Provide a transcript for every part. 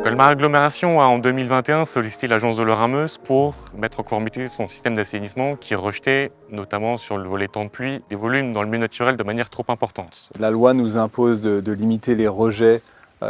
Colmar Agglomération a en 2021 sollicité l'agence de l'eau rameuse pour mettre en conformité son système d'assainissement qui rejetait, notamment sur le volet temps de pluie, des volumes dans le milieu naturel de manière trop importante. La loi nous impose de limiter les rejets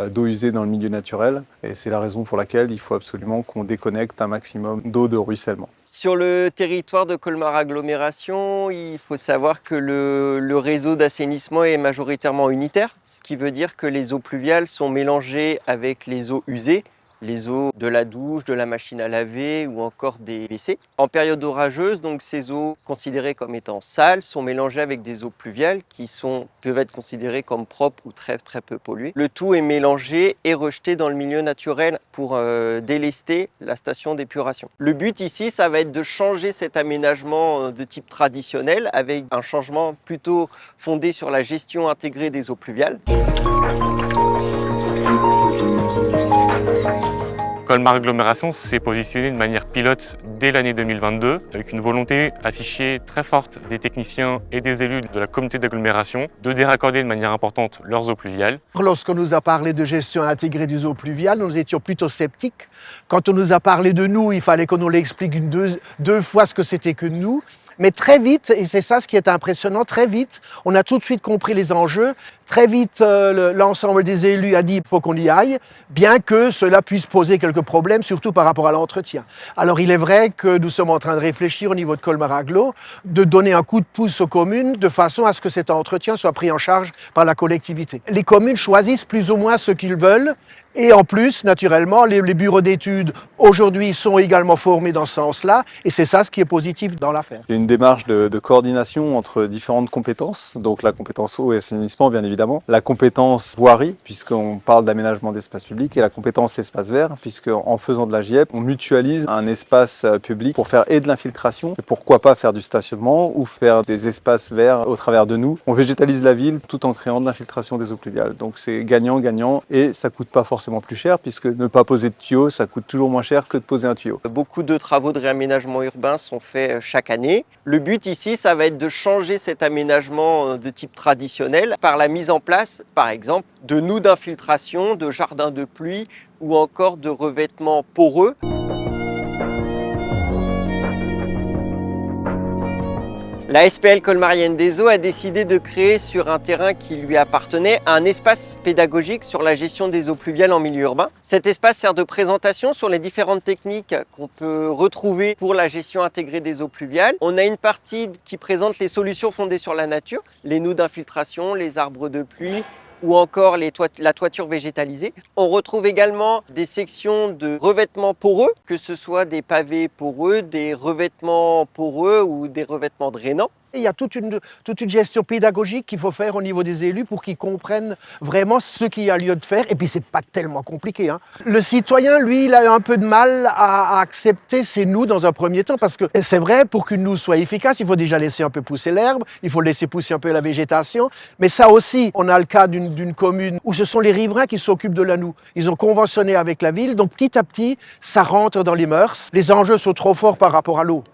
d'eau usée dans le milieu naturel et c'est la raison pour laquelle il faut absolument qu'on déconnecte un maximum d'eau de ruissellement. Sur le territoire de Colmar Agglomération, il faut savoir que le réseau d'assainissement est majoritairement unitaire, ce qui veut dire que les eaux pluviales sont mélangées avec les eaux usées, les eaux de la douche, de la machine à laver ou encore des WC. En période orageuse, donc ces eaux considérées comme étant sales sont mélangées avec des eaux pluviales qui peuvent être considérées comme propres ou très peu polluées. Le tout est mélangé et rejeté dans le milieu naturel pour délester la station d'épuration. Le but ici, ça va être de changer cet aménagement de type traditionnel avec un changement plutôt fondé sur la gestion intégrée des eaux pluviales. Colmar Agglomération s'est positionné de manière pilote dès l'année 2022 avec une volonté affichée très forte des techniciens et des élus de la communauté d'agglomération de déraccorder de manière importante leurs eaux pluviales. Lorsqu'on nous a parlé de gestion intégrée des eaux pluviales, nous étions plutôt sceptiques. Quand on nous a parlé de nous, il fallait qu'on nous l'explique deux fois ce que c'était que nous. Mais très vite, et c'est ça ce qui est impressionnant, très vite, on a tout de suite compris les enjeux. Très vite, l'ensemble des élus a dit qu'il faut qu'on y aille, bien que cela puisse poser quelques problèmes, surtout par rapport à l'entretien. Alors il est vrai que nous sommes en train de réfléchir au niveau de Colmar Agglo, de donner un coup de pouce aux communes de façon à ce que cet entretien soit pris en charge par la collectivité. Les communes choisissent plus ou moins ce qu'ils veulent. Et en plus, naturellement, les bureaux d'études aujourd'hui sont également formés dans ce sens-là, et c'est ça ce qui est positif dans l'affaire. C'est une démarche de coordination entre différentes compétences, donc la compétence eau et assainissement bien évidemment, la compétence voirie, puisqu'on parle d'aménagement d'espace public, et la compétence espace vert, puisqu'en faisant de la GIEP, on mutualise un espace public pour faire et de l'infiltration, et pourquoi pas faire du stationnement ou faire des espaces verts au travers de nous. On végétalise la ville tout en créant de l'infiltration des eaux pluviales, donc c'est gagnant-gagnant, et ça coûte pas forcément plus cher puisque ne pas poser de tuyau, ça coûte toujours moins cher que de poser un tuyau. Beaucoup de travaux de réaménagement urbain sont faits chaque année. Le but ici, ça va être de changer cet aménagement de type traditionnel par la mise en place, par exemple, de noues d'infiltration, de jardins de pluie ou encore de revêtements poreux. La SPL colmarienne des eaux a décidé de créer sur un terrain qui lui appartenait un espace pédagogique sur la gestion des eaux pluviales en milieu urbain. Cet espace sert de présentation sur les différentes techniques qu'on peut retrouver pour la gestion intégrée des eaux pluviales. On a une partie qui présente les solutions fondées sur la nature, les noues d'infiltration, les arbres de pluie, ou encore la toiture végétalisée. On retrouve également des sections de revêtements poreux, que ce soit des pavés poreux, des revêtements poreux ou des revêtements drainants. Il y a toute une gestion pédagogique qu'il faut faire au niveau des élus pour qu'ils comprennent vraiment ce qu'il y a lieu de faire. Et puis, c'est pas tellement compliqué, hein. Le citoyen, lui, il a un peu de mal à accepter ces noues dans un premier temps parce que c'est vrai, pour qu'une noue soit efficace, il faut déjà laisser un peu pousser l'herbe, il faut laisser pousser un peu la végétation. Mais ça aussi, on a le cas d'une commune où ce sont les riverains qui s'occupent de la noue. Ils ont conventionné avec la ville, donc petit à petit, ça rentre dans les mœurs. Les enjeux sont trop forts par rapport à l'eau.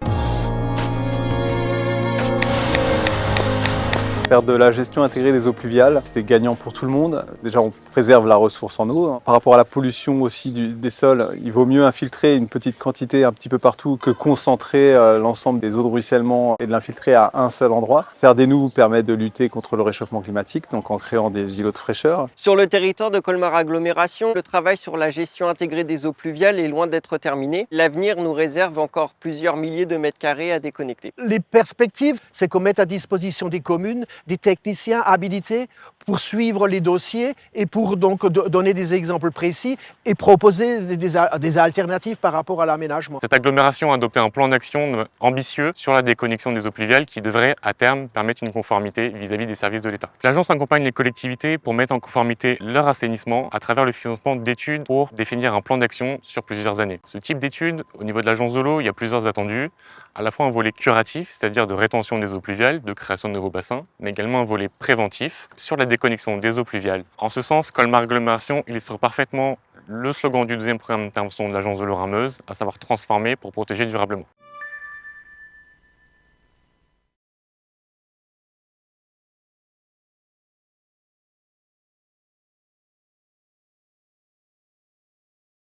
Faire de la gestion intégrée des eaux pluviales, c'est gagnant pour tout le monde. Déjà, on préserve la ressource en eau. Par rapport à la pollution aussi des sols, il vaut mieux infiltrer une petite quantité un petit peu partout que concentrer l'ensemble des eaux de ruissellement et de l'infiltrer à un seul endroit. Faire des noues permet de lutter contre le réchauffement climatique, donc en créant des îlots de fraîcheur. Sur le territoire de Colmar Agglomération, le travail sur la gestion intégrée des eaux pluviales est loin d'être terminé. L'avenir nous réserve encore plusieurs milliers de mètres carrés à déconnecter. Les perspectives, c'est qu'on mette à disposition des communes des techniciens habilités pour suivre les dossiers et pour donc donner des exemples précis et proposer des alternatives par rapport à l'aménagement. Cette agglomération a adopté un plan d'action ambitieux sur la déconnexion des eaux pluviales qui devrait à terme permettre une conformité vis-à-vis des services de l'État. L'agence accompagne les collectivités pour mettre en conformité leur assainissement à travers le financement d'études pour définir un plan d'action sur plusieurs années. Ce type d'études, au niveau de l'agence de l'eau, il y a plusieurs attendus, à la fois un volet curatif, c'est-à-dire de rétention des eaux pluviales, de création de nouveaux bassins, mais également un volet préventif sur la déconnexion des eaux pluviales. En ce sens, Colmar Agglomération illustre parfaitement le slogan du deuxième programme d'intervention de l'agence de l'eau rameuse, à savoir transformer pour protéger durablement.